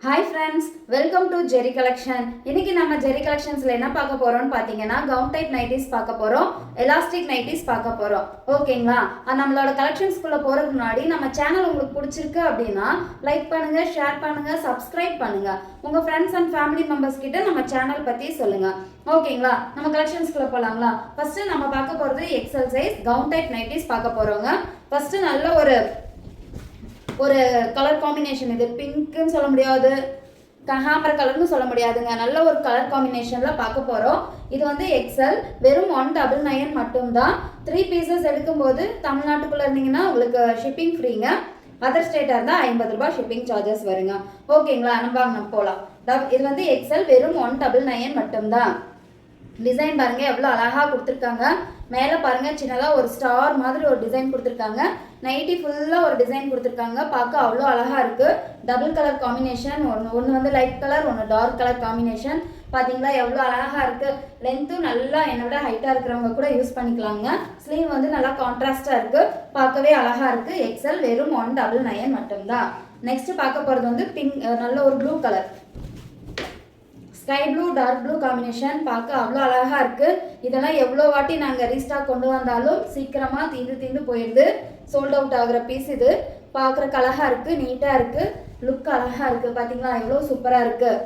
Hi friends, welcome to Jerry collection. இன்னைக்கு நம்ம ஜெரி கலெக்ஷன்ஸ்ல என்ன பார்க்க போறோம்னு பார்த்தீங்கன்னா கவுன் டைப் நைட்டிஸ் பார்க்க போறோம், எலாஸ்டிக் நைட்டிஸ் பார்க்க போறோம். ஓகேங்களா? நம்மளோட கலெக்ஷன்ஸ்குள்ள போறதுக்கு முன்னாடி நம்ம சேனல் உங்களுக்கு பிடிச்சிருக்கு அப்படின்னா லைக் பண்ணுங்க, ஷேர் பண்ணுங்க, சப்ஸ்கிரைப் பண்ணுங்க. உங்க ஃப்ரெண்ட்ஸ் அண்ட் ஃபேமிலி மெம்பர்ஸ் கிட்ட நம்ம சேனல் பத்தி சொல்லுங்க. ஓகேங்களா? நம்ம கலெக்ஷன்ஸ்குள்ள போலாங்களா? ஃபர்ஸ்ட் நம்ம பார்க்க போறது XL size gown type nighties பார்க்க போறோங்க. ஃபர்ஸ்ட் நல்ல ஒரு கலர் காம்பினேஷன். இது பிங்க்னு சொல்ல முடியாது, ஹாம்பர் கலர்னு சொல்ல முடியாதுங்க. நல்ல ஒரு கலர் காம்பினேஷன்ல பார்க்க போறோம். இது வந்து எக்ஸல், வெறும் 199 மட்டும்தான். 3 பீசஸ் எடுக்கும்போது தமிழ்நாட்டுக்குள்ள இருந்தீங்கன்னா உங்களுக்கு ஷிப்பிங் ஃப்ரீங்க. அதர் ஸ்டேட்டாக இருந்தால் 50 ரூபாய் ஷிப்பிங் சார்ஜஸ் வருங்க. ஓகேங்களா? நம்ம போகலாம். இது வந்து எக்ஸல், வெறும் 199 மட்டும்தான். டிசைன் பாருங்க எவ்வளோ அழகாக கொடுத்துருக்காங்க. மேலே பாருங்க சின்னதாக ஒரு ஸ்டார் மாதிரி ஒரு டிசைன் கொடுத்துருக்காங்க. நைட்டி ஃபுல்லாக ஒரு டிசைன் கொடுத்துருக்காங்க. பார்க்க அவ்வளோ அழகாக இருக்குது. டபுள் கலர் காம்பினேஷன், ஒன்று வந்து லைட் கலர், ஒன்று டார்க் கலர் காம்பினேஷன். பார்த்தீங்களா எவ்வளோ அழகாக இருக்குது. லென்த்தும் நல்லா என்னை விட ஹைட்டாக இருக்கிறவங்க கூட யூஸ் பண்ணிக்கலாங்க. ஸ்லீவ் வந்து நல்லா கான்ட்ராஸ்டாக இருக்குது, பார்க்கவே அழகாக இருக்குது. எக்ஸல், வெறும் 199 மட்டும்தான். நெக்ஸ்ட் பார்க்க போகிறது வந்து பிங்க், நல்ல ஒரு blue colour, sky blue dark blue combination. பார்க்க அவ்வளோ அழகாக இருக்குது. இதெல்லாம் எவ்வளோ வாட்டி நாங்கள் ரீஸ்டாக் கொண்டு வந்தாலும் சீக்கிரமாக தீந்து போயிடுது. சோல்ட் அவுட் ஆகிற பீஸ் இது. பார்க்குறக்கு அழகாக இருக்குது, நீட்டாக இருக்குது, லுக் அழகாக இருக்குது. பார்த்தீங்களா எவ்வளோ சூப்பராக இருக்குது.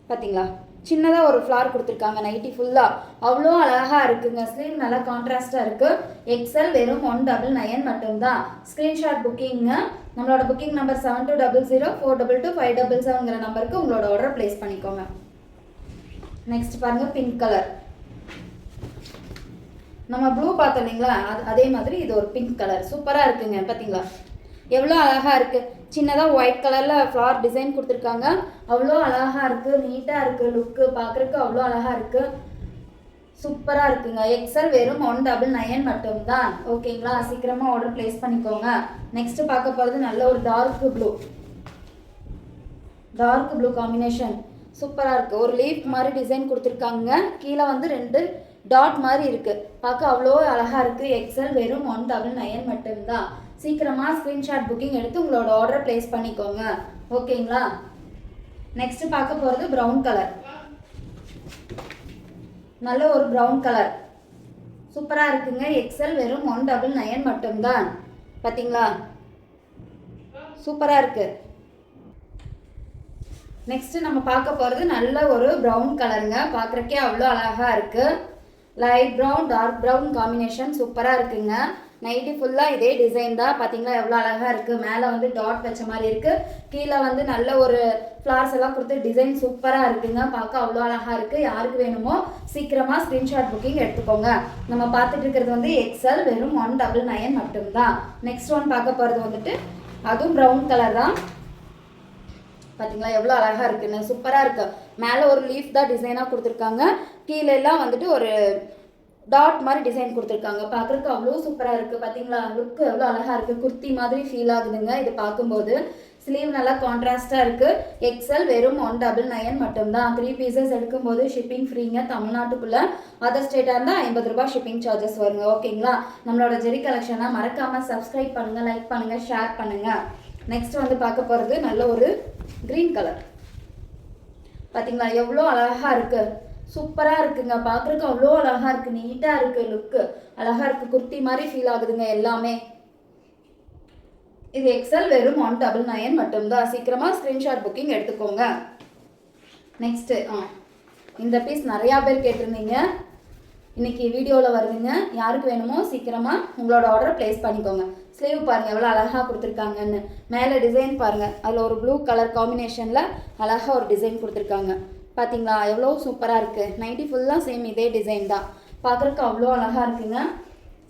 பார்த்தீங்களா சின்னதாக ஒரு ஃப்ளார் கொடுத்துருக்காங்க நைட்டி ஃபுல்லாக. அவ்வளோ அழகாக இருக்குங்க. ஸ்லீவ் நல்லா கான்ட்ராஸ்டாக இருக்குது. எக்ஸல், வெறும் 199 மட்டும்தான். ஸ்க்ரீன்ஷாட் புக்கிங்க. நம்மளோட புக்கிங் நம்பர் 7200422577 நம்பருக்கு உங்களோட ஆர்டர் ப்ளேஸ் பண்ணிக்கோங்க. நெக்ஸ்ட் பாருங்க பிங்க் கலர். நம்ம ப்ளூ பார்த்தோம் இல்லைங்களா, அதே மாதிரி இது ஒரு பிங்க் கலர். சூப்பராக இருக்குங்க. பார்த்தீங்களா எவ்வளோ அழகாக இருக்குது. சின்னதாக ஒயிட் கலரில் ஃப்ளார் டிசைன் கொடுத்துருக்காங்க. அவ்வளோ அழகாக இருக்குது, நீட்டாக இருக்குது. லுக்கு பார்க்குறக்கு அவ்வளோ அழகாக இருக்குது. சூப்பராக இருக்குங்க. எக்ஸல், வெறும் 199 மட்டும்தான். ஓகேங்களா? சீக்கிரமாக ஆர்டர் ப்ளேஸ் பண்ணிக்கோங்க. நெக்ஸ்ட் பார்க்க போகிறது நல்ல ஒரு டார்க் ப்ளூ காம்பினேஷன். சூப்பராக இருக்குது. ஒரு லீஃப் மாதிரி டிசைன் கொடுத்துருக்காங்க. கீழே வந்து 2 டாட் மாதிரி இருக்குது. பார்க்க அவ்வளோ அழகாக இருக்குது. எக்ஸல், வெறும் 199 மட்டும்தான். சீக்கிரமாக ஸ்க்ரீன்ஷாட் புக்கிங் எடுத்து உங்களோட ஆர்டரை ப்ளேஸ் பண்ணிக்கோங்க. ஓகேங்களா? நெக்ஸ்ட் பார்க்க போகிறது ப்ரௌன் கலர். நல்ல ஒரு ப்ரௌன் கலர் சூப்பராக இருக்குங்க. எக்ஸல், வெறும் 199 மட்டும்தான். பார்த்தீங்களா சூப்பராக இருக்குது. நெக்ஸ்ட் நம்ம பார்க்க போகிறது நல்ல ஒரு ப்ரௌன் கலருங்க. பார்க்குறக்கே அவ்வளோ அழகாக இருக்குது. Light brown dark brown combination சூப்பராக இருக்குங்க. நைட்டி ஃபுல்லாக இதே டிசைன் தான். பார்த்தீங்களா எவ்வளோ அழகாக இருக்குது. மேலே வந்து டாட் வச்ச மாதிரி இருக்குது. கீழே வந்து நல்ல ஒரு ஃப்ளார்ஸ் எல்லாம் கொடுத்து டிசைன் சூப்பராக இருக்குங்க. பார்க்க அவ்வளோ அழகாக இருக்குது. யாருக்கு வேணுமோ சீக்கிரமாக ஸ்க்ரீன்ஷாட் புக்கிங் எடுத்துக்கோங்க. நம்ம பார்த்துட்டு இருக்கிறது வந்து எக்ஸல், வெறும் 199 மட்டும்தான். நெக்ஸ்ட் ஒன் பார்க்க போகிறது வந்துட்டு அதுவும் ப்ரௌன் கலர் தான். பார்த்தீங்களா எவ்வளோ அழகாக இருக்குன்னு. சூப்பராக இருக்குது. மேலே ஒரு லீஃப் தான் டிசைனாக கொடுத்துருக்காங்க. கீழெல்லாம் வந்துட்டு ஒரு டாட் மாதிரி டிசைன் கொடுத்துருக்காங்க. பார்க்குறதுக்கு அவ்வளோ சூப்பராக இருக்குது. பார்த்தீங்களா லுக்கு எவ்வளோ அழகாக இருக்குது. குர்த்தி மாதிரி ஃபீல் ஆகுதுங்க இது பார்க்கும்போது. ஸ்லீவ் நல்லா கான்ட்ராஸ்டாக இருக்குது. எக்ஸல், வெறும் 199 மட்டும்தான். 3 பீசஸ் எடுக்கும்போது ஷிப்பிங் ஃப்ரீங்க தமிழ்நாட்டுக்குள்ளே. அதர் ஸ்டேட்டாக இருந்தால் 50 ரூபாய் ஷிப்பிங் சார்ஜஸ் வருங்க. ஓகேங்களா? நம்மளோட ஜெரி கலெக்ஷனை மறக்காமல் சப்ஸ்கிரைப் பண்ணுங்கள், லைக் பண்ணுங்கள், ஷேர் பண்ணுங்கள். நெக்ஸ்ட் வந்து பார்க்க போகிறது நல்ல ஒரு க்ரீன் கலர். பார்த்தீங்களா எவ்வளோ அழகாக இருக்குது. சூப்பராக இருக்குங்க. பார்க்குறதுக்கு அவ்வளோ அழகாக இருக்குது, நீட்டாக இருக்குது, லுக்கு அழகாக இருக்குது. குர்த்தி மாதிரி ஃபீல் ஆகுதுங்க எல்லாமே. இது எக்ஸல், வெறும் 199 மட்டும்தான். சீக்கிரமாக ஸ்க்ரீன்ஷாட் புக்கிங் எடுத்துக்கோங்க. நெக்ஸ்ட்டு இந்த பீஸ் நிறையா பேர் கேட்டிருந்தீங்க. இன்றைக்கி வீடியோவில் வருதுங்க. யாருக்கு வேணுமோ சீக்கிரமாக உங்களோட ஆர்டர் ப்ளேஸ் பண்ணிக்கோங்க. ஸ்லீவ் பாருங்கள் எவ்வளோ அழகாக கொடுத்துருக்காங்கன்னு. மேலே டிசைன் பாருங்கள், அதில் ஒரு ப்ளூ கலர் காம்பினேஷனில் அழகாக ஒரு டிசைன் கொடுத்துருக்காங்க. பார்த்தீங்களா எவ்வளோ சூப்பராக இருக்குது. நைட்டி ஃபுல்லாக சேம் இதே டிசைன் தான். பார்க்குறக்கு அவ்வளோ அழகாக இருக்குங்க.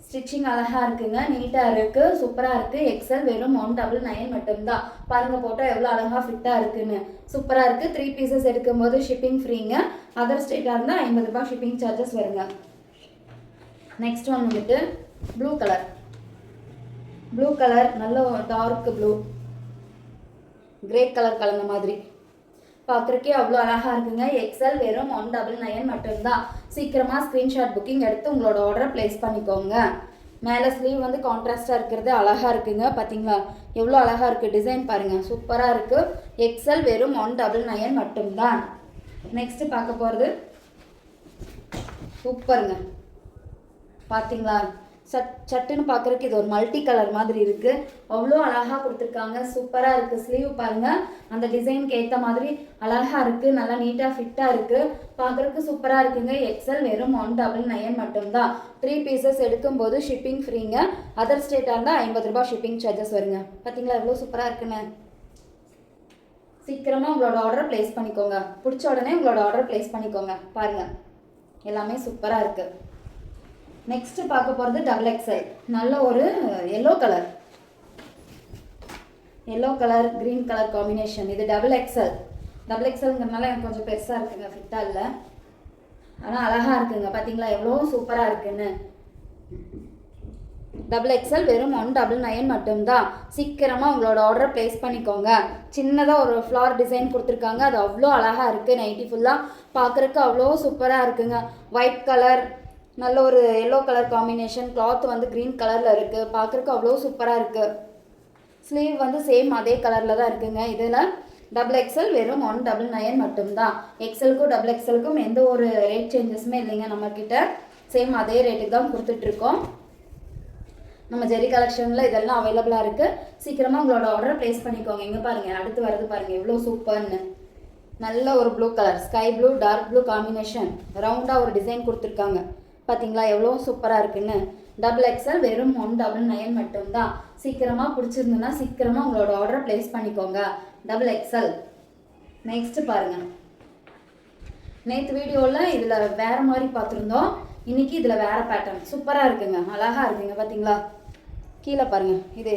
ஸ்டிச்சிங் அழகாக இருக்குங்க, நீட்டாக இருக்குது, சூப்பராக இருக்குது. எக்ஸல், வெறும் 199 மட்டும்தான். பாருங்கள் போட்டால் எவ்வளோ அழகாக ஃபிட்டாக இருக்குன்னு. சூப்பராக இருக்குது. 3 பீசஸ் எடுக்கும்போது ஷிப்பிங் ஃப்ரீங்க. அதர் ஸ்டேட்டாக இருந்தால் 50 ரூபாய் ஷிப்பிங் சார்ஜஸ் வருங்க. நெக்ஸ்ட் ஒன் வந்துட்டு ப்ளூ கலர், நல்ல டார்க் ப்ளூ, கிரே கலர் கலந்த மாதிரி. பார்க்குறக்கே அவ்வளோ அழகாக இருக்குங்க. எக்ஸல், வெறும் 199 மட்டும்தான். சீக்கிரமாக ஸ்க்ரீன்ஷாட் புக்கிங் எடுத்து உங்களோட ஆர்டரை ப்ளேஸ் பண்ணிக்கோங்க. மேலே ஸ்லீவ் வந்து கான்ட்ராஸ்டாக இருக்கிறது அழகாக இருக்குங்க. பார்த்தீங்களா எவ்வளோ அழகாக இருக்குது, டிசைன் பாருங்கள் சூப்பராக இருக்குது. எக்ஸல் வெறும் 199 மட்டும்தான். நெக்ஸ்ட்டு பார்க்க போகிறது சூப்பருங்க. பார்த்தீங்களா சட்டுன்னு பார்க்குறதுக்கு இது ஒரு மல்டி கலர் மாதிரி இருக்குது. அவ்வளோ அழகாக கொடுத்துருக்காங்க, சூப்பராக இருக்குது. ஸ்லீவ் பாருங்கள் அந்த டிசைனுக்கு ஏற்ற மாதிரி அழகாக இருக்குது, நல்லா நீட்டாக ஃபிட்டாக இருக்குது, பார்க்குறதுக்கு சூப்பராக இருக்குங்க. எக்ஸல் வெறும் 199 மட்டும்தான். 3 பீசஸ் எடுக்கும்போது ஷிப்பிங் ஃப்ரீங்க. அதர் ஸ்டேட்டாக இருந்தால் 50 ரூபா ஷிப்பிங் சார்ஜஸ் வருங்க. பார்த்தீங்களா எவ்வளோ சூப்பராக இருக்குன்னு. சீக்கிரமாக உங்களோட ஆர்டர் ப்ளேஸ் பண்ணிக்கோங்க. பிடிச்ச உடனே உங்களோட ஆர்டர் ப்ளேஸ் பண்ணிக்கோங்க. பாருங்கள் எல்லாமே சூப்பராக இருக்குது. நெக்ஸ்ட் பார்க்க போகிறது டபுள் எக்ஸ்எல். நல்ல ஒரு yellow colour green colour combination. இது டபுள் எக்ஸ்எல்ங்கிறதுனால எனக்கு கொஞ்சம் பெருசாக இருக்குங்க, ஃபிட்டாக இல்லை, ஆனால் அழகாக இருக்குங்க. பார்த்தீங்களா எவ்வளோ சூப்பராக இருக்குன்னு. டபுள் எக்ஸ்எல் வெறும் 199 மட்டும்தான். சீக்கிரமாக உங்களோட ஆர்டரை ப்ளேஸ் பண்ணிக்கோங்க. சின்னதாக ஒரு ஃப்ளார் டிசைன் கொடுத்துருக்காங்க, அது அவ்வளோ அழகாக இருக்குது. நைட்டி ஃபுல்லாக பார்க்குறக்கு அவ்வளோ சூப்பராக இருக்குங்க. ஒயிட் கலர் நல்ல ஒரு எல்லோ கலர் காம்பினேஷன். கிளாத் வந்து க்ரீன் கலரில் இருக்குது, பார்க்குறக்கு அவ்வளோ சூப்பராக இருக்குது. ஸ்லீவ் வந்து சேம் அதே கலரில் தான் இருக்குங்க. இதில் டபுள் எக்ஸ்எல் வெறும் 199 மட்டும்தான். எக்ஸ்எலுக்கும் டபுள் எக்ஸ்எலுக்கும் எந்த ஒரு ரேட் சேஞ்சஸுமே இல்லைங்க. நம்மக்கிட்ட சேம் அதே ரேட்டுக்கு தான் கொடுத்துட்ருக்கோம். நம்ம ஜெரி கலெக்ஷனில் இதெல்லாம் அவைலபிளாக இருக்குது. சீக்கிரமாக உங்களோட ஆர்டரை ப்ளேஸ் பண்ணிக்கோங்க. எங்கே பாருங்கள் அடுத்து வரது பாருங்கள் எவ்வளோ சூப்பர்னு. நல்ல ஒரு blue colour, sky blue dark blue combination, ரவுண்டாக ஒரு டிசைன் கொடுத்துருக்காங்க. பார்த்தீங்களா எவ்வளோ சூப்பராக இருக்குன்னு. டபுள் எக்ஸ்எல் வெறும் 199 மட்டும்தான். சீக்கிரமாக பிடிச்சிருந்துன்னா சீக்கிரமாக உங்களோட ஆர்டரை ப்ளேஸ் பண்ணிக்கோங்க. Double XL. நெக்ஸ்ட்டு பாருங்கள், நேற்று வீடியோவில் இதில் வேறு மாதிரி பார்த்துருந்தோம், இன்றைக்கி இதில் வேறு பேட்டர்ன் சூப்பராக இருக்குங்க, அழகாக இருக்குங்க. பார்த்தீங்களா கீழே பாருங்கள், இது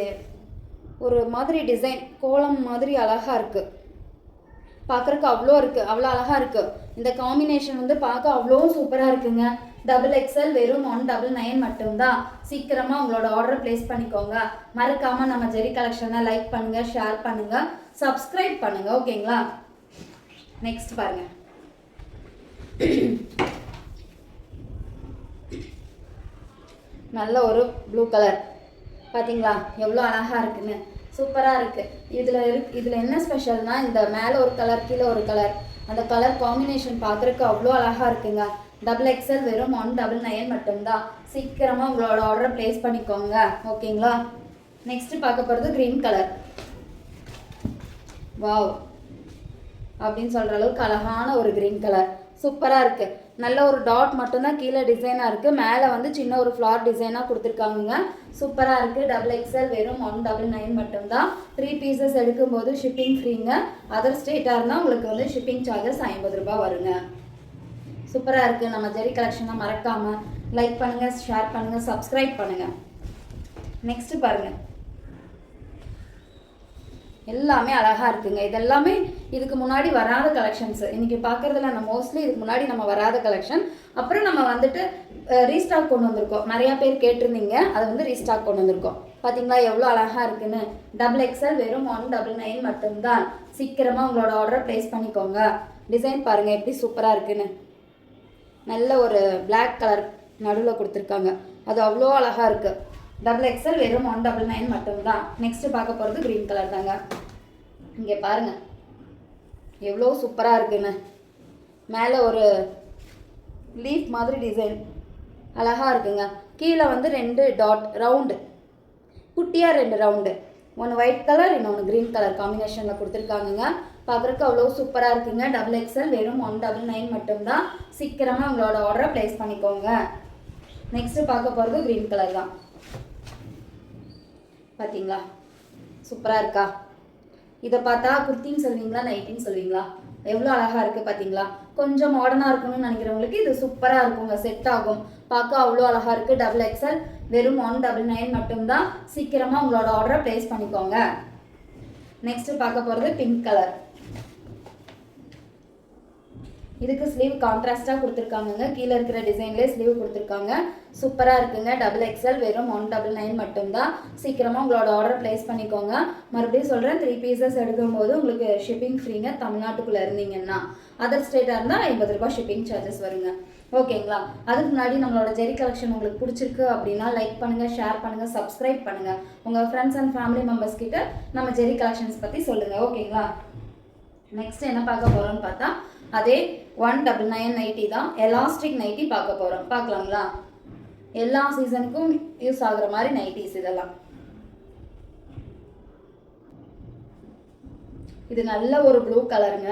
ஒரு மாதிரி டிசைன் கோலம் மாதிரி அழகாக இருக்குது, பார்க்குறக்கு அவ்வளோ அழகாக இருக்குது. இந்த காம்பினேஷன் வந்து பார்க்க அவ்வளோ சூப்பராக இருக்குங்க. டபுள் எக்ஸ்எல் வெறும் 199 மட்டும்தான். சீக்கிரமாக உங்களோட ஆர்டரை ப்ளேஸ் பண்ணிக்கோங்க. மறக்காமல் நம்ம ஜெரி கலெக்ஷனை லைக் பண்ணுங்கள், ஷேர் பண்ணுங்கள், சப்ஸ்கிரைப் பண்ணுங்கள். ஓகேங்களா. நெக்ஸ்ட் பாருங்கள், நல்ல ஒரு ப்ளூ கலர். பார்த்தீங்களா எவ்வளோ அழகாக இருக்குன்னு, சூப்பராக இருக்குது. இதில் என்ன ஸ்பெஷல்னால் இந்த மேலே ஒரு கலர் கீழே ஒரு கலர், அந்த கலர் காம்பினேஷன் பார்க்குறதுக்கு அவ்வளோ அழகாக இருக்குங்க. டபுள் எக்ஸ்எல் வெறும் 199 மட்டும்தான். சீக்கிரமாக உங்களோட ஆர்டரை ப்ளேஸ் பண்ணிக்கோங்க. ஓகேங்களா. நெக்ஸ்ட்டு பார்க்க போகிறது க்ரீன் கலர். வாவ் அப்படின்னு சொல்கிற அளவுக்கு அழகான ஒரு க்ரீன் கலர், சூப்பராக இருக்குது. நல்ல ஒரு டாட் மட்டும்தான் கீழே டிசைனாக இருக்குது, மேலே வந்து சின்ன ஒரு ஃப்ளார் டிசைனாக கொடுத்துருக்காங்க. சூப்பராக இருக்குது. டபுள் எக்ஸ்எல் வெறும் 199 மட்டும்தான். 3 பீசஸ் எடுக்கும்போது ஷிப்பிங் ஃப்ரீங்க. அதர் ஸ்டேட்டாக இருந்தால் உங்களுக்கு வந்து ஷிப்பிங் சார்ஜஸ் 50 ரூபா வருங்க. சூப்பராக இருக்குது. நம்ம ஜெரி கலெக்ஷனை மறக்காமல் லைக் பண்ணுங்கள், ஷேர் பண்ணுங்கள், சப்ஸ்கிரைப் பண்ணுங்கள். நெக்ஸ்ட்டு பாருங்கள், எல்லாமே அழகாக இருக்குங்க. இதெல்லாமே இதுக்கு முன்னாடி வராத கலெக்ஷன்ஸு. இன்றைக்கி பார்க்குறதுல நம்ம மோஸ்ட்லி இதுக்கு முன்னாடி நம்ம வராத கலெக்ஷன். அப்புறம் நம்ம வந்துட்டு ரீஸ்டாக் கொண்டு வந்திருக்கோம். நிறையா பேர் கேட்டிருந்தீங்க, அதை வந்து ரீஸ்டாக் கொண்டு வந்திருக்கோம். பார்த்தீங்களா எவ்வளோ அழகாக இருக்குன்னு. டபுள் எக்ஸ்எல் வெறும் 199 மட்டும்தான். சீக்கிரமாக உங்களோட ஆர்டரை ப்ளேஸ் பண்ணிக்கோங்க. டிசைன் பாருங்கள் எப்படி சூப்பராக இருக்குன்னு. நல்ல ஒரு பிளாக் கலர் நடுவில் கொடுத்துருக்காங்க, அது அவ்வளோ அழகாக இருக்குது. டபுள் எக்ஸ்எல் வெறும் 199 மட்டும்தான். நெக்ஸ்ட்டு பார்க்க போகிறது க்ரீன் கலர் தாங்க. இங்கே பாருங்கள் எவ்வளோ சூப்பராக இருக்குன்னு. மேலே ஒரு லீஃப் மாதிரி டிசைன் அழகாக இருக்குங்க. கீழே வந்து 2 டாட் ரவுண்டு, குட்டியாக 2 ரவுண்டு, ஒன்று ஒயிட் கலர் இன்னொன்று க்ரீன் கலர் காம்பினேஷனில் கொடுத்துருக்காங்கங்க. பார்க்குறக்கு அவ்வளோ சூப்பராக இருக்குங்க. டபுள் எக்ஸ்எல் வெறும் 199 மட்டும்தான். சீக்கிரமாக உங்களோட ஆர்டரை ப்ளேஸ் பண்ணிக்கோங்க. நெக்ஸ்ட்டு பார்க்க போகிறது க்ரீன் கலர் தான். பார்த்தீங்களா சூப்பராக இருக்கா. இதை பார்த்தா குர்த்தின்னு சொல்வீங்களா நைட்டின்னு சொல்வீங்களா, எவ்வளோ அழகாக இருக்குது பார்த்தீங்களா. கொஞ்சம் மாடர்னாக இருக்கணும்னு நினைக்கிறவங்களுக்கு இது சூப்பராக இருக்குங்க, செட் ஆகும். பார்க்க அவ்வளோ அழகாக இருக்குது. டபுள் எக்ஸ்எல் வெறும் 199 மட்டும்தான். சீக்கிரமாக உங்களோட ஆர்டரை ப்ளேஸ் பண்ணிக்கோங்க. நெக்ஸ்ட்டு பார்க்க போகிறது பிங்க் கலர். இதுக்கு ஸ்லீவ் கான்ட்ராஸ்ட்டாக கொடுத்துருக்காங்கங்க. கீழே இருக்கிற டிசைன்லேயே ஸ்லீவ் கொடுத்துருக்காங்க. சூப்பராக இருக்குங்க. XXL வெறும் 199 மட்டும்தான். சீக்கிரமாக உங்களோட ஆர்டர் ப்ளேஸ் பண்ணிக்கோங்க. மறுபடியும் சொல்கிறேன், 3 பீசஸ் எடுக்கும்போது உங்களுக்கு ஷிப்பிங் ஃப்ரீங்க. தமிழ்நாட்டுக்குள்ளே இருந்தீங்கன்னா. அதர் ஸ்டேட்டாக இருந்தால் 50 ரூபாய் ஷிப்பிங் சார்ஜஸ் வருங்க. ஓகேங்களா? அதுக்கு முன்னாடி நம்மளோட ஜெரி கலெக்ஷன் உங்களுக்கு பிடிச்சிருக்கு அப்படின்னா லைக் பண்ணுங்கள், ஷேர் பண்ணுங்கள், சப்ஸ்கிரைப் பண்ணுங்கள். உங்கள் ஃப்ரெண்ட்ஸ் அண்ட் ஃபேமிலி மெம்பர்ஸ் கிட்ட நம்ம ஜெரி கலெக்ஷன்ஸ் பற்றி சொல்லுங்கள். ஓகேங்களா? நெக்ஸ்ட் என்ன பார்க்க போகிறோம்னு பார்த்தா அதே 199 நைட்டி தான். எலாஸ்டிக் நைட்டி பார்க்க போகிறோம். பார்க்கலாங்களா? எல்லா சீசனுக்கும் யூஸ் ஆகுற மாதிரி நைட்டிஸ் இதெல்லாம். இது நல்ல ஒரு ப்ளூ கலருங்க.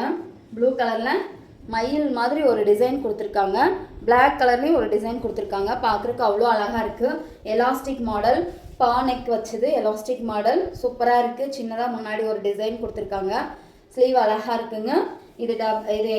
ப்ளூ கலரில் மயில் மாதிரி ஒரு டிசைன் கொடுத்துருக்காங்க. பிளாக் கலர்லேயும் ஒரு டிசைன் கொடுத்துருக்காங்க. பார்க்குறதுக்கு அவ்வளோ அழகாக இருக்குது. எலாஸ்டிக் மாடல், பா நெக் வச்சது எலாஸ்டிக் மாடல். சூப்பராக இருக்குது. சின்னதாக முன்னாடி ஒரு டிசைன் கொடுத்துருக்காங்க. ஸ்லீவ் அழகாக இருக்குங்க. இது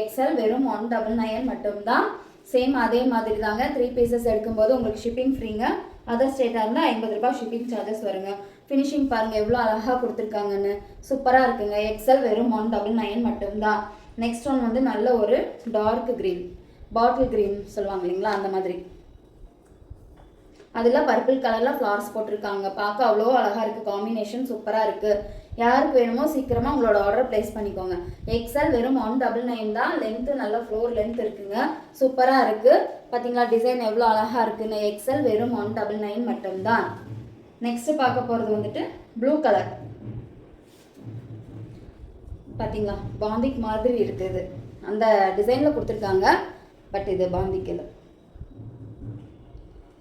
XL வெறும் 199 மட்டும்தான். சேம் அதே மாதிரி தாங்க. 3 பீசஸ் எடுக்கும்போது உங்களுக்கு ஷிப்பிங் ஃப்ரீங்க. அதர் ஸ்டேட்டாக இருந்தால் 50 ரூபாய் ஷிப்பிங் சார்ஜஸ் வருங்க. ஃபினிஷிங் பாருங்கள் எவ்வளோ அழகாக கொடுத்துருக்காங்கன்னு. சூப்பராக இருக்குங்க. XL வெறும் 199 மட்டும்தான். நெக்ஸ்ட் ஒன் வந்து நல்ல ஒரு டார்க் க்ரீன், பாட்டில் க்ரீன் சொல்லுவாங்க இல்லைங்களா, அந்த மாதிரி. அதில் பர்பிள் கலரில் ஃப்ளார்ஸ் போட்டிருக்காங்க. பார்க்க அவ்வளோ அழகாக இருக்குது. காம்பினேஷன் சூப்பராக இருக்குது. யாருக்கு வேணுமோ சீக்கிரமாக உங்களோட ஆர்டர் ப்ளேஸ் பண்ணிக்கோங்க. XL வெறும் 199 தான். லென்த்து நல்ல ஃப்ளோர் லென்த் இருக்குங்க. சூப்பராக இருக்குது. பார்த்தீங்களா டிசைன் எவ்வளோ அழகாக இருக்குன்னு. XL வெறும் 199 மட்டும்தான். நெக்ஸ்ட்டு பார்க்க போகிறது வந்துட்டு ப்ளூ கலர். பார்த்தீங்களா பாந்திக் மாதிரி இருக்குது. அந்த டிசைனில் கொடுத்துருக்காங்க. பட் இது பாந்திக் இல்லை.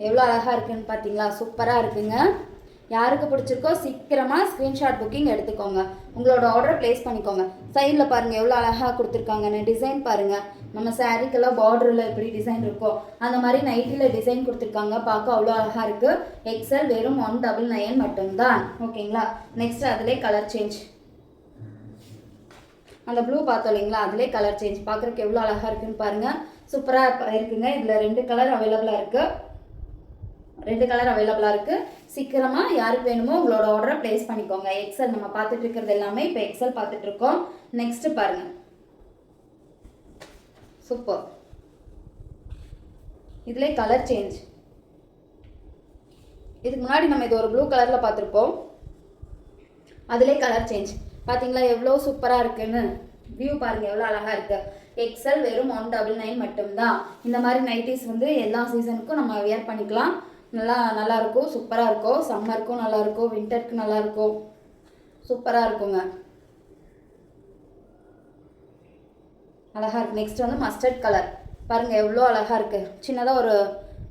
எவ்வளோ அழகாக இருக்குதுன்னு பார்த்தீங்களா? சூப்பராக இருக்குங்க. யாருக்கு பிடிச்சிருக்கோ சீக்கிரமாக ஸ்க்ரீன்ஷாட் புக்கிங் எடுத்துக்கோங்க. உங்களோட ஆர்டர் ப்ளேஸ் பண்ணிக்கோங்க. சைடில் பாருங்கள் எவ்வளோ அழகாக கொடுத்துருக்காங்கன்னு. டிசைன் பாருங்கள். நம்ம சாரீக்கெல்லாம் பார்டரில் எப்படி டிசைன் இருக்கோ அந்த மாதிரி நைட்டியில் டிசைன் கொடுத்துருக்காங்க. பார்க்க அவ்வளோ அழகாக இருக்குது. XL வெறும் 199 மட்டும்தான். ஓகேங்களா? நெக்ஸ்ட் அதிலே கலர் சேஞ்ச். அந்த ப்ளூ பார்த்தோம் இல்லைங்களா, அதிலே கலர் சேஞ்ச். பார்க்குறதுக்கு எவ்வளோ அழகாக இருக்குதுன்னு பாருங்கள். சூப்பராக இருக்குங்க. இதில் 2 கலர் அவைலபிளாக இருக்குது. 2 கலர் அவைலபிளாக இருக்குது. சீக்கிரமாக யாருக்கு வேணுமோ உங்களோட ஆர்டரை ப்ளேஸ் பண்ணிக்கோங்க. XL நம்ம பார்த்துட்டு இருக்கிறது எல்லாமே இப்போ XL பார்த்துட்ருக்கோம். நெக்ஸ்ட்டு பாருங்கள். சூப்பர். இதிலே கலர் சேஞ்ச். இதுக்கு முன்னாடி நம்ம இது ஒரு ப்ளூ கலரில் பார்த்துருப்போம். அதிலே கலர் சேஞ்ச். பார்த்தீங்களா எவ்வளோ சூப்பராக இருக்குன்னு. வியூ பாருங்கள் எவ்வளோ அழகாக இருக்குது. XL வெறும் 199 மட்டும்தான். இந்த மாதிரி நைட்டிஸ் வந்து எல்லா சீசனுக்கும் நம்ம வியர் பண்ணிக்கலாம். நல்லாயிருக்கும். சூப்பராக இருக்கும். சம்மருக்கும் நல்லாயிருக்கும், வின்டருக்கு நல்லாயிருக்கும். சூப்பராக இருக்குங்க. அழகாக இருக்குது. நெக்ஸ்ட் வந்து மஸ்டர்ட் கலர். பாருங்கள் எவ்வளோ அழகாக இருக்குது. சின்னதாக ஒரு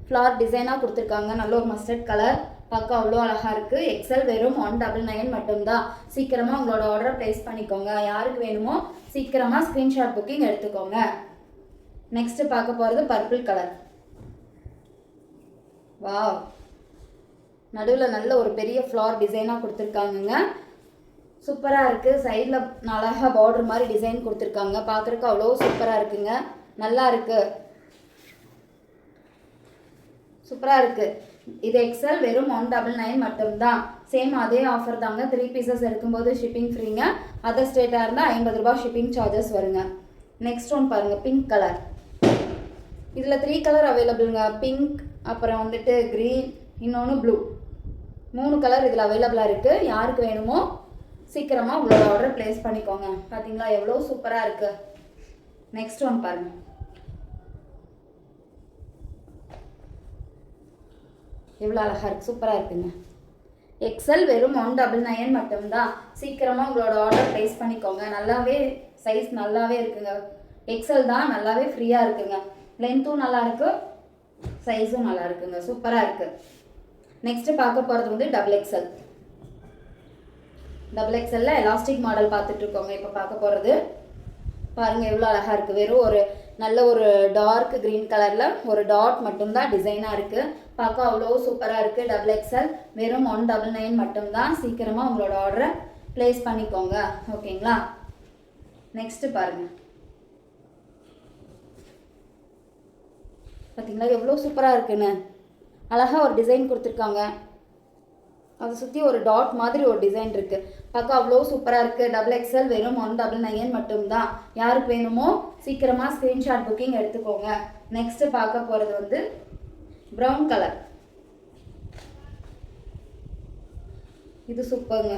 ஃப்ளார் டிசைனாக கொடுத்துருக்காங்க. நல்ல ஒரு மஸ்டர்ட் கலர். பார்க்க அவ்வளோ அழகாக இருக்குது. XL வெறும் 199 மட்டும்தான். சீக்கிரமாக உங்களோட ஆர்டரை ப்ளேஸ் பண்ணிக்கோங்க. யாருக்கு வேணுமோ சீக்கிரமாக ஸ்க்ரீன்ஷாட் புக்கிங் எடுத்துக்கோங்க. நெக்ஸ்ட்டு பார்க்க போகிறது பர்பிள் கலர். வாவ், நடுவில் நல்ல ஒரு பெரிய ஃப்ளார் டிசைனாக கொடுத்துருக்காங்கங்க. சூப்பராக இருக்குது. சைடில் அழகாக பார்டர் மாதிரி டிசைன் கொடுத்துருக்காங்க. பார்க்குறதுக்கு அவ்வளோ சூப்பராக இருக்குங்க. நல்லா இருக்குது. சூப்பராக இருக்குது. இது XL வெறும் 199 மட்டும்தான். சேம் அதே ஆஃபர் தாங்க. 3 பீசஸ் எடுக்கும்போது ஷிப்பிங் ஃப்ரீங்க. அதர் ஸ்டேட்டாக இருந்தால் 50 ரூபாய் ஷிப்பிங் சார்ஜஸ் வருங்க. நெக்ஸ்ட் ஒன் பாருங்கள், பிங்க் கலர். இதில் 3 கலர் அவைலபிளுங்க. பிங்க், அப்புறம் வந்துட்டு க்ரீன், இன்னொன்று ப்ளூ. 3 கலர் இதில் அவைலபிளாக இருக்குது. யாருக்கு வேணுமோ சீக்கிரமாக உங்களோட ஆர்டர் ப்ளேஸ் பண்ணிக்கோங்க. பார்த்தீங்களா எவ்வளோ சூப்பராக இருக்குது. நெக்ஸ்ட் ஒன் பாருங்கள். எவ்வளோ அழகாக இருக்குது. சூப்பராக இருக்குங்க. XL வெறும் 199 மட்டும்தான். சீக்கிரமாக உங்களோட ஆர்டர் ப்ளேஸ் பண்ணிக்கோங்க. நல்லாவே சைஸ் நல்லாவே இருக்குங்க. XL தான். நல்லாவே ஃப்ரீயாக இருக்குங்க. லென்த்தும் நல்லா இருக்குது, சைஸும் நல்லா இருக்குங்க. சூப்பராக இருக்குது. நெக்ஸ்ட்டு பார்க்க போகிறது வந்து XXL. XXL எலாஸ்டிக் மாடல் பார்த்துட்ருக்கோங்க. இப்போ பார்க்க போகிறது பாருங்கள் எவ்வளோ அழகாக இருக்குது. வெறும் ஒரு நல்ல ஒரு டார்க் க்ரீன் கலரில் ஒரு டாட் மட்டும்தான் டிசைனாக இருக்குது. பார்க்க அவ்வளோ சூப்பராக இருக்குது. XXL வெறும் 199 மட்டும்தான். சீக்கிரமாக உங்களோட ஆர்டரை ப்ளேஸ் பண்ணிக்கோங்க. ஓகேங்களா? நெக்ஸ்ட்டு பாருங்கள். பார்த்தீங்களா எவ்வளோ சூப்பராக இருக்குன்னு. அழகாக ஒரு டிசைன் கொடுத்துருக்காங்க. அதை சுற்றி ஒரு டாட் மாதிரி ஒரு டிசைன் இருக்குது. பார்க்க அவ்வளோ சூப்பராக இருக்குது. XXL வெறும் 199 மட்டும்தான். யாருக்கு வேணுமோ சீக்கிரமாக ஸ்க்ரீன்ஷாட் புக்கிங் எடுத்துக்கோங்க. நெக்ஸ்ட்டு பார்க்க போகிறது வந்து ப்ரௌன் கலர். இது சூப்பருங்க,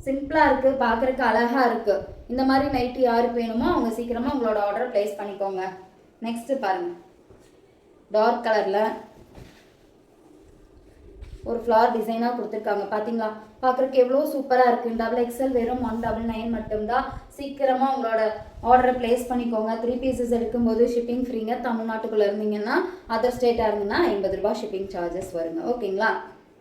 சிம்பிளாக இருக்குது, பார்க்குறக்கு அழகாக இருக்குது. இந்த மாதிரி நைட்டு யாருக்கு வேணுமோ அவங்க சீக்கிரமாக உங்களோட ஆர்டர் ப்ளேஸ் பண்ணிக்கோங்க. நெக்ஸ்ட்டு பாருங்கள், டார்க் கலரில் ஒரு ஃப்ளார் டிசைனாக கொடுத்துருக்காங்க. பார்த்தீங்களா, பார்க்குறக்கு எவ்வளோ சூப்பராக இருக்குது. XXL வெறும் 199 மட்டும்தான். சீக்கிரமாக உங்களோட ஆர்டரை ப்ளேஸ் பண்ணிக்கோங்க. 3 பீசஸ் எடுக்கும்போது ஷிப்பிங் ஃப்ரீங்க. தமிழ்நாட்டுக்குள்ளே இருந்தீங்கன்னா, அதர் ஸ்டேட்டாக இருந்தீங்கன்னா 50 ரூபா ஷிப்பிங் சார்ஜஸ் வருங்க. ஓகேங்களா.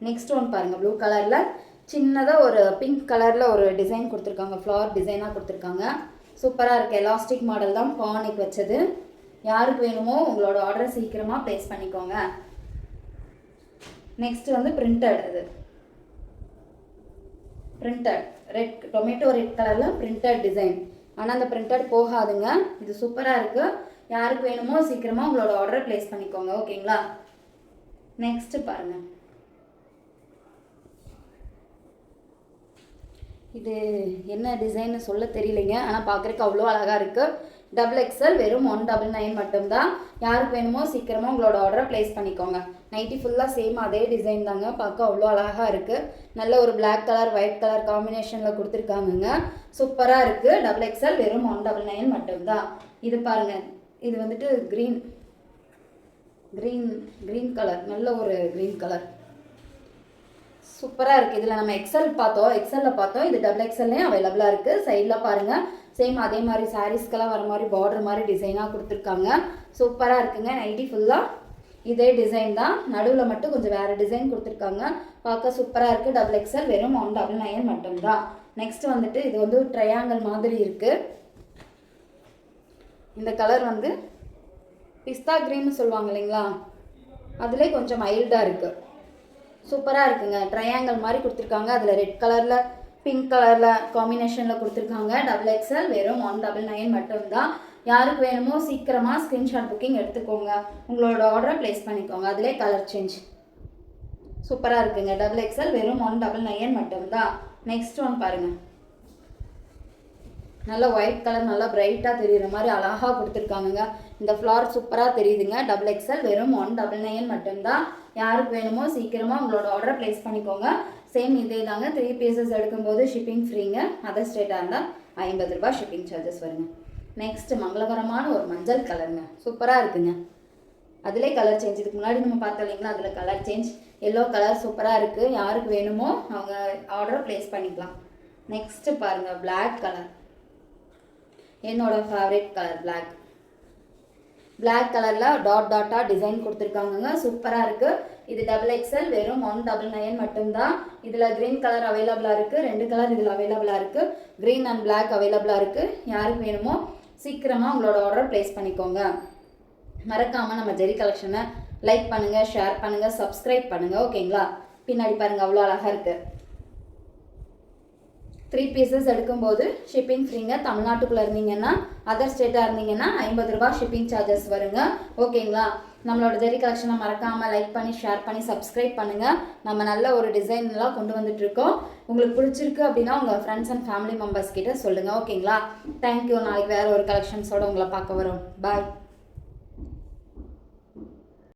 நெக்ஸ்ட் ஒன் பாருங்கள், ப்ளூ கலரில் சின்னதாக ஒரு பிங்க் கலரில் ஒரு டிசைன் கொடுத்துருக்காங்க. ஃப்ளார் டிசைனாக கொடுத்துருக்காங்க. சூப்பராக இருக்குது. எலாஸ்டிக் மாடல் தான், பானிக் வச்சது. யாருக்கு வேணுமோ உங்களோட ஆர்டரை சீக்கிரமாக ப்ளேஸ் பண்ணிக்கோங்க. நெக்ஸ்ட் வந்து பிரிண்டட். இது பிரிண்டட் ரெட், டொமேட்டோ ரெட் கலரில் பிரிண்டட் டிசைன். ஆனால் அந்த பிரிண்டட் போகாதுங்க. இது சூப்பராக இருக்குது. யாருக்கு வேணுமோ சீக்கிரமாக உங்களோட ஆர்டரை ப்ளேஸ் பண்ணிக்கோங்க. ஓகேங்களா. நெக்ஸ்ட்டு பாருங்கள், இது என்ன டிசைன்னு சொல்ல தெரியலைங்க, ஆனால் பார்க்குறக்கு அவ்வளோ அழகாக இருக்குது. XXL வெறும் 199 மட்டும்தான். யாருக்கு வேணுமோ சீக்கிரமாக உங்களோட ஆர்டரை ப்ளேஸ் பண்ணிக்கோங்க. நைட்டி ஃபுல்லாக சேம் அதே டிசைன் தாங்க, பார்க்க அவ்வளோ அழகாக இருக்குது. நல்ல ஒரு பிளாக் கலர் ஒயிட் கலர் காம்பினேஷனில் கொடுத்துருக்காங்கங்க. சூப்பராக இருக்குது. XXL வெறும் 199 மட்டும்தான். இது பாருங்கள், இது வந்துட்டு க்ரீன் கலர், நல்ல ஒரு க்ரீன் கலர் சூப்பராக இருக்குது. இதில் நம்ம எக்ஸலில் பார்த்தோம். இது XXLலேயும் அவைலபிளாக இருக்குது. சைடில் பாருங்கள், சேம் அதே மாதிரி சாரீஸ்க்கெல்லாம் வர மாதிரி பார்டர் மாதிரி டிசைனாக கொடுத்துருக்காங்க. சூப்பராக இருக்குங்க. நைட்டி ஃபுல்லாக இதே டிசைன் தான், நடுவில் மட்டும் கொஞ்சம் வேறு டிசைன் கொடுத்துருக்காங்க. பார்க்க சூப்பராக இருக்குது. XXL வெறும் 199 மட்டும்தான். நெக்ஸ்ட் வந்துட்டு இது வந்து ட்ரையாங்கிள் மாதிரி இருக்குது. இந்த கலர் வந்து பிஸ்தா க்ரீன்னு சொல்லுவாங்க இல்லைங்களா, அதிலே கொஞ்சம் மைல்டாக இருக்குது. சூப்பராக இருக்குங்க. ட்ரையாங்கிள் மாதிரி கொடுத்துருக்காங்க. அதில் ரெட் கலரில் பிங்க் கலரில் காம்பினேஷனில் கொடுத்துருக்காங்க. XXL வெறும் 199 மட்டும்தான். யாருக்கு வேணுமோ சீக்கிரமாக ஸ்க்ரீன்ஷாட் புக்கிங் எடுத்துக்கோங்க. உங்களோட ஆர்டரை ப்ளேஸ் பண்ணிக்கோங்க. அதிலே கலர் சேஞ்ச் சூப்பராக இருக்குங்க. XXL வெறும் 199 மட்டும்தான். நெக்ஸ்ட் ஒன் பாருங்கள், நல்ல ஒயிட் கலர், நல்லா பிரைட்டாக தெரியுற மாதிரி அழகாக கொடுத்துருக்காங்க. இந்த ஃப்ளார் சூப்பராக தெரியுதுங்க. XXL வெறும் 199 மட்டும்தான். யாருக்கு வேணுமோ சீக்கிரமாக உங்களோட ஆர்டரை ப்ளேஸ் பண்ணிக்கோங்க. சேம் இதே தாங்க, 3 பீசஸ் எடுக்கும்போது ஷிப்பிங் ஃப்ரீங்க. அதர் ஸ்டேட்டாக இருந்தால் 50 ரூபா ஷிப்பிங் சார்ஜஸ் வருங்க. நெக்ஸ்ட் மங்களகரமான ஒரு மஞ்சள் கலருங்க, சூப்பராக இருக்குங்க. அதிலே கலர் சேஞ்ச், இதுக்கு முன்னாடி நம்ம பார்த்தோம் இல்லைங்களா, அதில் கலர் சேஞ்ச். எல்லோ கலர் சூப்பராக இருக்குது. யாருக்கு வேணுமோ அவங்க ஆர்டரை ப்ளேஸ் பண்ணிக்கலாம். நெக்ஸ்ட்டு பாருங்கள், பிளாக் கலர், என்னோட ஃபேவரட் கலர் பிளாக் கலரில் டாட்டாக டிசைன் கொடுத்துருக்காங்க. சூப்பராக இருக்குது. இது XXL வெறும் 199 மட்டும்தான். இதில் க்ரீன் கலர் அவைலபிளாக இருக்குது. 2 கலர் இதில் அவைலபிளாக இருக்குது. க்ரீன் அண்ட் பிளாக் அவைலபிளாக இருக்குது. யாருக்கு வேணுமோ சீக்கிரமாக உங்களோட ஆர்டர் ப்ளேஸ் பண்ணிக்கோங்க. மறக்காமல் நம்ம ஜெரி கலெக்ஷனை லைக் பண்ணுங்கள், ஷேர் பண்ணுங்கள், சப்ஸ்கிரைப் பண்ணுங்கள். ஓகேங்களா. பின்னாடி பாருங்கள், அவ்வளோ அழகாக இருக்குது. 3 பீசஸ் எடுக்கும்போது ஷிப்பிங் ஃப்ரீங்க. தமிழ்நாட்டுக்குள்ளே இருந்தீங்கன்னா, அதர் ஸ்டேட்டாக இருந்தீங்கன்னா 50 ரூபா ஷிப்பிங் சார்ஜஸ் வருங்க. ஓகேங்களா. நம்மளோட ஜெரி கலெக்ஷனை மறக்காமல் லைக் பண்ணி ஷேர் பண்ணி சப்ஸ்கிரைப் பண்ணுங்கள். நம்ம நல்ல ஒரு டிசைன்லாம் கொண்டு வந்துட்டுருக்கோம். உங்களுக்கு பிடிச்சிருக்கு அப்படின்னா உங்கள் ஃப்ரெண்ட்ஸ் அண்ட் ஃபேமிலி மெம்பர்ஸ் கிட்ட சொல்லுங்கள். ஓகேங்களா. தேங்க்யூ. நாளைக்கு வேறு ஒரு கலெக்ஷன்ஸோடு உங்களை பார்க்க வரோம். பாய்.